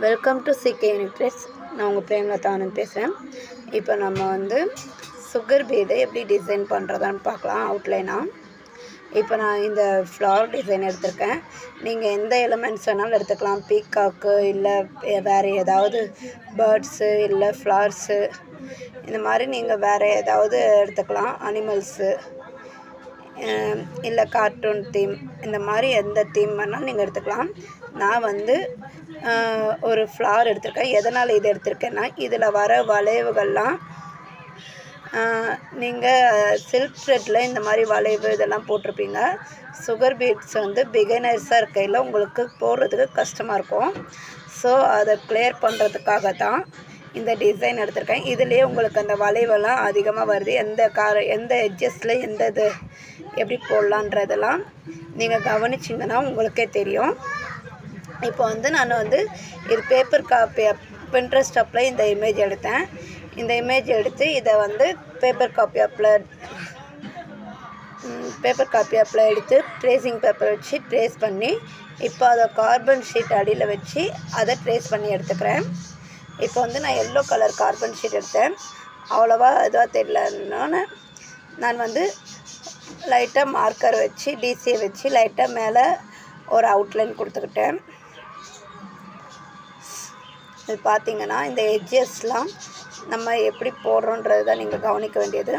Welcome to சிகே யூனிட்ரெஸ். நான் உங்கள் பிரேமலதா ஆனந்த் பேசுகிறேன். இப்போ நம்ம வந்து சுகர் பீடை எப்படி டிசைன் பண்ணுறதான்னு பார்க்கலாம் அவுட்லைனாக. இப்போ நான் இந்த ஃப்ளவர் டிசைன் எடுத்திருக்கேன். நீங்கள் எந்த எலிமெண்ட்ஸ் வேணாலும் எடுத்துக்கலாம். பீகாக்கு இல்லை வேறு ஏதாவது பேர்ட்ஸு இல்லை ஃப்ளவர்ஸு இந்த மாதிரி நீங்கள் வேறு ஏதாவது எடுத்துக்கலாம். அனிமல்ஸு இல்லை கார்ட்டூன் தீம், இந்த மாதிரி எந்த தீம் வேணாலும் நீங்கள் எடுத்துக்கலாம். நான் வந்து ஒரு ஃப்ளவர் எடுத்திருக்கேன். எதனால் இது எடுத்திருக்கேன்னா, இதில் வர வளைவுகள்லாம் நீங்கள் சில்க் த்ரெட்டில் இந்த மாதிரி வளைவு இதெல்லாம் போட்டிருப்பீங்க. சுகர் பீட்ஸ் வந்து பிகினர்ஸாக இருக்கையில் உங்களுக்கு போடுறதுக்கு கஷ்டமாக இருக்கும். ஸோ அதை கிளியர் பண்ணுறதுக்காக தான் இந்த டிசைன் எடுத்திருக்கேன். இதுலேயே உங்களுக்கு அந்த வளைவெல்லாம் அதிகமாக வருது. எந்த எட்ஜஸில் எந்த இது எப்படி போடலான்றதெல்லாம் நீங்கள் கவனிச்சிங்கன்னா உங்களுக்கே தெரியும். இப்போ வந்து நான் வந்து இது பேப்பர் காப்பி பின்ட்ரெஸ்ட் ஆப்பில் இந்த இமேஜ் எடுத்தேன். இந்த இமேஜ் எடுத்து இதை வந்து பேப்பர் காப்பி ஆப்பில் எடுத்து ட்ரேசிங் பேப்பர் வச்சு ட்ரேஸ் பண்ணி இப்போ அதை கார்பன் ஷீட் அடியில் வச்சு அதை ட்ரேஸ் பண்ணி எடுத்துக்கிறேன். இப்போ வந்து நான் எல்லோ கலர் கார்பன் ஷீட் எடுத்தேன். அவ்வளோவா இதுவாக தெரியலன்னு நான் வந்து லைட்டாக மார்க்கர் வச்சு டிசியை வச்சு லைட்டாக மேலே ஒரு அவுட்லைன் கொடுத்துக்கிட்டேன். இது பார்த்திங்கன்னா இந்த எட்ஜஸ்லாம் நம்ம எப்படி போடுறோன்றது தான் நீங்கள் கவனிக்க வேண்டியது.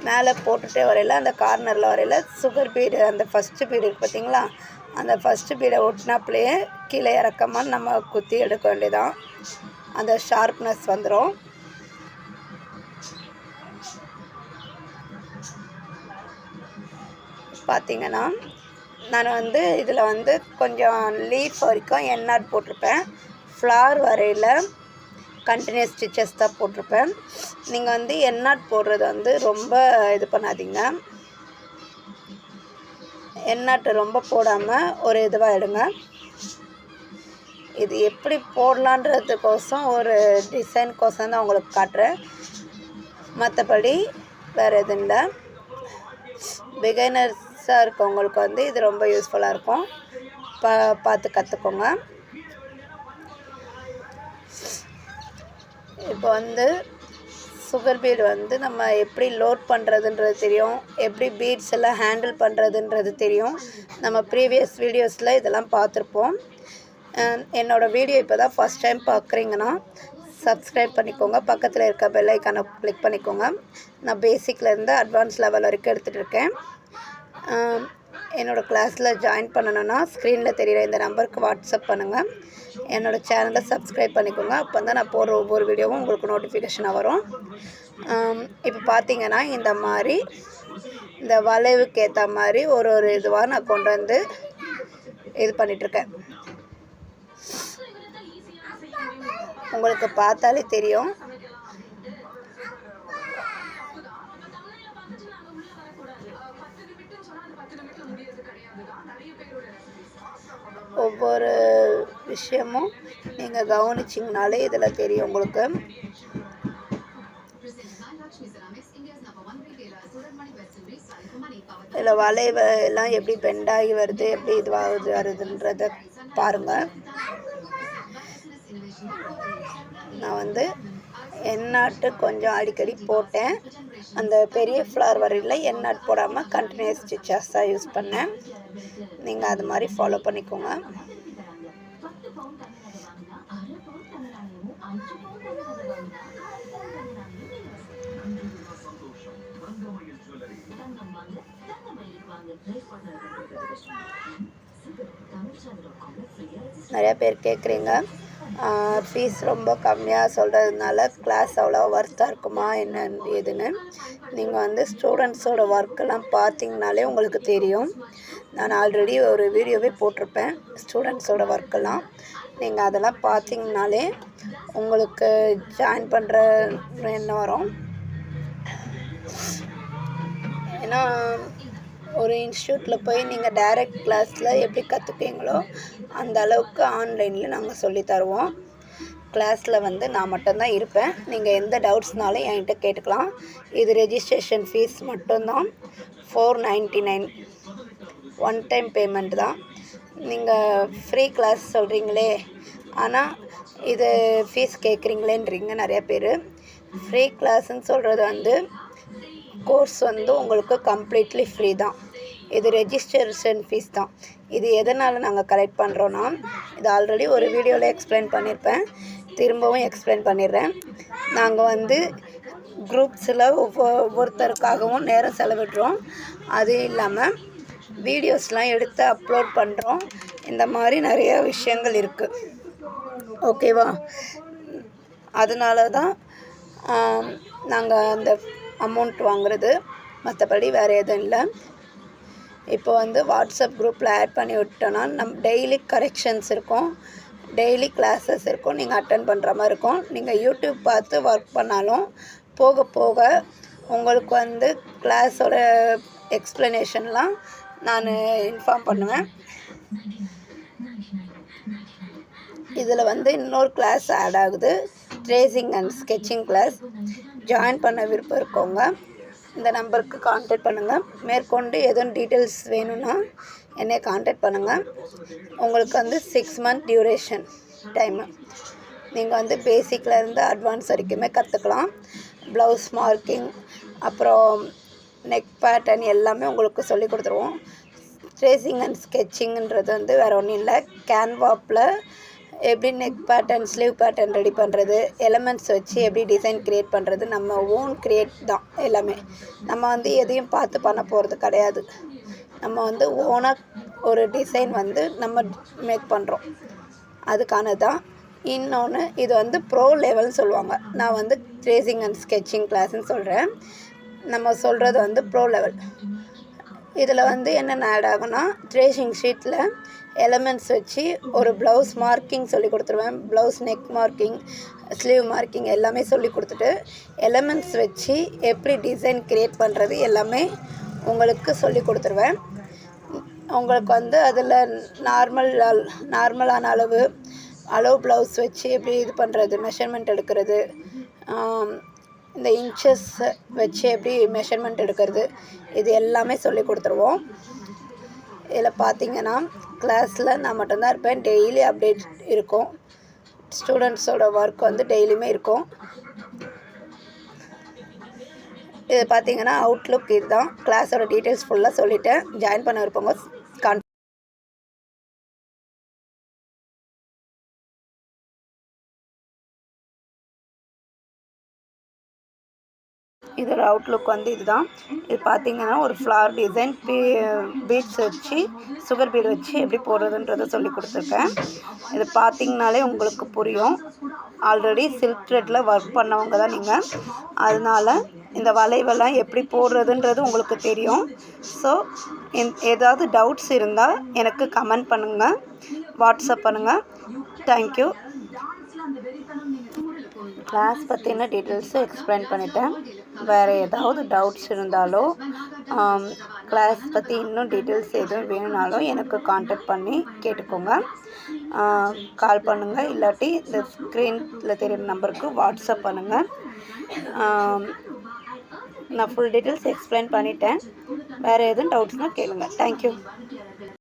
மேலே போட்டுகிட்டே வரையில் அந்த கார்னரில் வரையில் சுகர் பீடு அந்த ஃபஸ்ட்டு பீடு இருக்குது பார்த்திங்களா, அந்த ஃபஸ்ட்டு பீடை ஒட்டினாப்புலையே கீழே இறக்கமாக நம்ம குத்தி எடுக்க வேண்டியதான். அந்த ஷார்ப்னஸ் வந்துடும். பார்த்திங்கன்னா நான் வந்து இதில் வந்து கொஞ்சம் லீஃப் வரைக்கும் எண்ணாட் போட்டிருப்பேன். ஃப்ளவர் வரையில் கண்டினியூஸ் ஸ்டிச்சஸ் தான் போட்டிருப்பேன். நீங்கள் வந்து எண்ணாட் போடுறது வந்து ரொம்ப இது பண்ணாதீங்க. எண்ணாட்டு ரொம்ப போடாமல் ஒரு இதுவாக எடுங்க. இது எப்படி போடலான்றதுக்கோசம் ஒரு டிசைன்கோசம் தான் உங்களுக்கு காட்டுறேன். மற்றபடி வேறு எதுவும் இல்லை. பிகைனர்ஸாக இருக்கவங்களுக்கு வந்து இது ரொம்ப யூஸ்ஃபுல்லாக இருக்கும். பார்த்து கற்றுக்கோங்க. இப்போ வந்து சுகர் பீடு வந்து நம்ம எப்படி லோட் பண்ணுறதுன்றது தெரியும், எப்படி பீட்ஸ் எல்லாம் ஹேண்டில் பண்ணுறதுன்றது தெரியும். நம்ம ப்ரீவியஸ் வீடியோஸில் இதெல்லாம் பார்த்துருப்போம். என்னோடய வீடியோ இப்போ தான் ஃபஸ்ட் டைம் பார்க்குறீங்கன்னா சப்ஸ்கிரைப் பண்ணிக்கோங்க. பக்கத்தில் இருக்க பெல் ஐக்கானை கிளிக் பண்ணிக்கோங்க. நான் பேசிக்லேருந்து அட்வான்ஸ் லெவல் வரைக்கும் எடுத்துகிட்டு இருக்கேன். என்னோடய கிளாஸில் ஜாயின் பண்ணணுன்னா ஸ்க்ரீனில் தெரிகிற இந்த நம்பருக்கு வாட்ஸ்அப் பண்ணுங்கள். என்னோடய சேனலை சப்ஸ்கிரைப் பண்ணிக்கோங்க. அப்போ தான் நான் போடுற ஒவ்வொரு வீடியோவும் உங்களுக்கு நோட்டிஃபிகேஷனாக வரும். இப்போ பார்த்திங்கன்னா இந்த மாதிரி இந்த வளைவுக்கு ஏற்ற மாதிரி ஒரு இதுவாக நான் கொண்டு வந்து இது பண்ணிகிட்ருக்கேன். உங்களுக்கு பார்த்தாலே தெரியும். ஒவ்வொரு விஷயமும் நீங்கள் கவனிச்சிங்கனாலே இதில் தெரியும் உங்களுக்கு. இதில் வளைவு எல்லாம் எப்படி பெண்டாகி வருது, எப்படி இதுவாகுது வருதுன்றதை பாருங்கள். நான் வந்து எண்ணாட்டு கொஞ்சம் அடிக்கடி போட்டேன். அந்த பெரிய ஃப்ளவர் வரையில் எண்ணாட் போடாமல் கண்டினியூஸ் ஸ்டிச்சஸ் தான் யூஸ் பண்ணேன். நீங்கள் அது மாதிரி ஃபாலோ பண்ணிக்கோங்க. நிறையா பேர் கேட்குறீங்க ஃபீஸ் ரொம்ப கம்மியாக சொல்கிறதுனால கிளாஸ் அவ்வளோ ஒர்த்தாக இருக்குமா என்ன ஏதுன்னு. நீங்கள் வந்து ஸ்டூடெண்ட்ஸோட ஒர்க்கெல்லாம் பார்த்தீங்கனாலே உங்களுக்கு தெரியும். நான் ஆல்ரெடி ஒரு வீடியோவே போட்டிருப்பேன் ஸ்டூடெண்ட்ஸோட ஒர்க்கெல்லாம். நீங்கள் அதெல்லாம் பார்த்தீங்கனாலே உங்களுக்கு ஜாயின் பண்ணுற எண்ணம் வரும். ஏன்னா ஒரு இன்ஸ்டியூட்டில் போய் நீங்கள் டைரக்ட் கிளாஸில் எப்படி கற்றுப்பீங்களோ அந்த அளவுக்கு ஆன்லைனில் நாங்கள் சொல்லித்தருவோம். கிளாஸில் வந்து நான் மட்டும்தான் இருப்பேன். நீங்கள் எந்த டவுட்ஸ்னாலும் என்கிட்ட கேட்டுக்கலாம். இது ரெஜிஸ்ட்ரேஷன் ஃபீஸ் மட்டும்தான், $499 ஒன் டைம் பேமெண்ட் தான். நீங்கள் ஃப்ரீ கிளாஸ் சொல்கிறீங்களே, ஆனால் இது ஃபீஸ் கேட்குறீங்களேன்றீங்க நிறைய பேர். ஃப்ரீ கிளாஸுன்னு சொல்கிறது வந்து கோர்ஸ் வந்து உங்களுக்கு கம்ப்ளீட்லி ஃப்ரீ தான். இது ரெஜிஸ்ட்ரேஷன் ஃபீஸ் தான். இது எதனால் நாங்கள் கலெக்ட் பண்ணுறோன்னா, இது ஆல்ரெடி ஒரு வீடியோவில் எக்ஸ்பிளைன் பண்ணியிருப்பேன், திரும்பவும் எக்ஸ்பிளைன் பண்ணிடுறேன். நாங்கள் வந்து குரூப்ஸில் ஒவ்வொருத்தருக்காகவும் நேரம் செலவிடுறோம். அது இல்லாமல் வீடியோஸ்லாம் எடுத்து அப்லோட் பண்ணுறோம். இந்த மாதிரி நிறைய விஷயங்கள் இருக்குது. ஓகேவா? அதனால தான் நாங்கள் அந்த அமௌண்ட் வாங்குறது. மற்றபடி வேறு எதுவும் இல்லை. இப்போ வந்து வாட்ஸ்அப் குரூப்பில் ஆட் பண்ணி விட்டோன்னா டெய்லி கரெக்ஷன்ஸ் இருக்கும், டெய்லி கிளாஸஸ் இருக்கும், நீங்கள் அட்டன் பண்ணுற மாதிரி இருக்கும். நீங்கள் யூடியூப் பார்த்து ஒர்க் பண்ணாலும் போக போக உங்களுக்கு வந்து கிளாஸோட எக்ஸ்ப்ளனேஷன்லாம் நான் இன்ஃபார்ம் பண்ணுவேன். இதில் வந்து இன்னொரு கிளாஸ் ஆட் ஆகுது, tracing and sketching class. Join பண்ண விருப்பம் இருக்கவங்க இந்த நம்பருக்கு கான்டாக்ட் பண்ணுங்கள். மேற்கொண்டு எதுவும் டீட்டெயில்ஸ் வேணும்னா என்னை கான்டாக்ட் பண்ணுங்கள். உங்களுக்கு வந்து 6 month டியூரேஷன் டைமு. நீங்கள் வந்து பேசிக்லேருந்து அட்வான்ஸ் வரைக்குமே கற்றுக்கலாம். ப்ளவுஸ் மார்க்கிங், அப்புறம் நெக் பேட்டர்ன் எல்லாமே உங்களுக்கு சொல்லி கொடுத்துருவோம். ட்ரேசிங் அண்ட் ஸ்கெட்சிங்கிறது வந்து வேறு ஒன்றும் இல்லை, கேன்வாப்பில் எப்படி neck pattern, sleeve pattern ready பண்ணுறது, எலமெண்ட்ஸ் வச்சு எப்படி டிசைன் க்ரியேட் பண்ணுறது, நம்ம ஓன் க்ரியேட் தான் எல்லாமே. நம்ம வந்து எதையும் பார்த்து பண்ண போகிறது கிடையாது. நம்ம வந்து ஓனாக ஒரு டிசைன் வந்து நம்ம மேக் பண்ணுறோம், அதுக்கானது தான். இன்னொன்று, இது வந்து ப்ரோ லெவல்னு சொல்லுவாங்க. நான் வந்து ட்ரேசிங் அண்ட் ஸ்கெட்சிங் கிளாஸ்ன்னு சொல்கிறேன். நம்ம சொல்கிறது வந்து ப்ரோ லெவல். இதில் வந்து என்னென்ன ஆட் ஆகும்னா, ட்ரேசிங் ஷீட்டில் எலமெண்ட்ஸ் வச்சு ஒரு ப்ளவுஸ் மார்க்கிங் சொல்லி கொடுத்துருவேன். Blouse neck marking, sleeve marking எல்லாமே சொல்லி கொடுத்துட்டு, எலமெண்ட்ஸ் வச்சு எப்படி டிசைன் க்ரியேட் பண்ணுறது எல்லாமே உங்களுக்கு சொல்லி கொடுத்துருவேன். உங்களுக்கு வந்து அதில் நார்மலான அளவு ப்ளவுஸ் வச்சு எப்படி இது பண்ணுறது, மெஷர்மெண்ட் எடுக்கிறது, இந்த இன்ச்சஸ் வச்சு எப்படி மெஷர்மெண்ட் எடுக்கிறது, இது எல்லாமே சொல்லி கொடுத்துருவோம். இதில் பார்த்திங்கன்னா கிளாஸில் நான் மட்டும்தான் இருப்பேன். டெய்லி அப்டேட் இருக்கும். ஸ்டூடெண்ட்ஸோட ஒர்க் வந்து டெய்லியுமே இருக்கும். இது பார்த்திங்கன்னா அவுட்லுக் இதுதான். கிளாஸோட டீட்டெயில்ஸ் ஃபுல்லாக சொல்லிவிட்டேன். ஜாயின் பண்ண இருப்பவங்க இதோட அவுட்லுக் வந்து இதுதான். இது பார்த்திங்கன்னா ஒரு ஃப்ளார் டிசைன் பீட்ஸ் வச்சு, சுகர் பீட் வச்சு எப்படி போடுறதுன்றதை சொல்லி கொடுத்துருக்கேன். இது பார்த்திங்கனாலே உங்களுக்கு புரியும். ஆல்ரெடி சில்க் த்ரெட்டில் ஒர்க் பண்ணவங்க தான் நீங்கள், அதனால் இந்த வளைவெல்லாம் எப்படி போடுறதுன்றது உங்களுக்கு தெரியும். ஸோ ஏதாவது டவுட்ஸ் இருந்தால் எனக்கு கமெண்ட் பண்ணுங்கள், வாட்ஸ்அப் பண்ணுங்கள். தேங்க்யூ. கிளாஸ் பற்றின டீட்டெயில்ஸு எக்ஸ்பிளைன் பண்ணிட்டேன். வேறு ஏதாவது டவுட்ஸ் இருந்தாலோ, கிளாஸ் பற்றி இன்னும் டீட்டெயில்ஸ் எதுவும் வேணும்னாலும் எனக்கு கான்டாக்ட் பண்ணி கேட்டுக்கோங்க. கால் பண்ணுங்கள், இல்லாட்டி இந்த ஸ்க்ரீனில் தெரியுற நம்பருக்கு வாட்ஸ்அப் பண்ணுங்கள். நான் ஃபுல் டீட்டெயில்ஸ் எக்ஸ்பிளைன் பண்ணிட்டேன். வேறு எதுவும் டவுட்ஸ்னால் கேளுங்கள். தேங்க்யூ.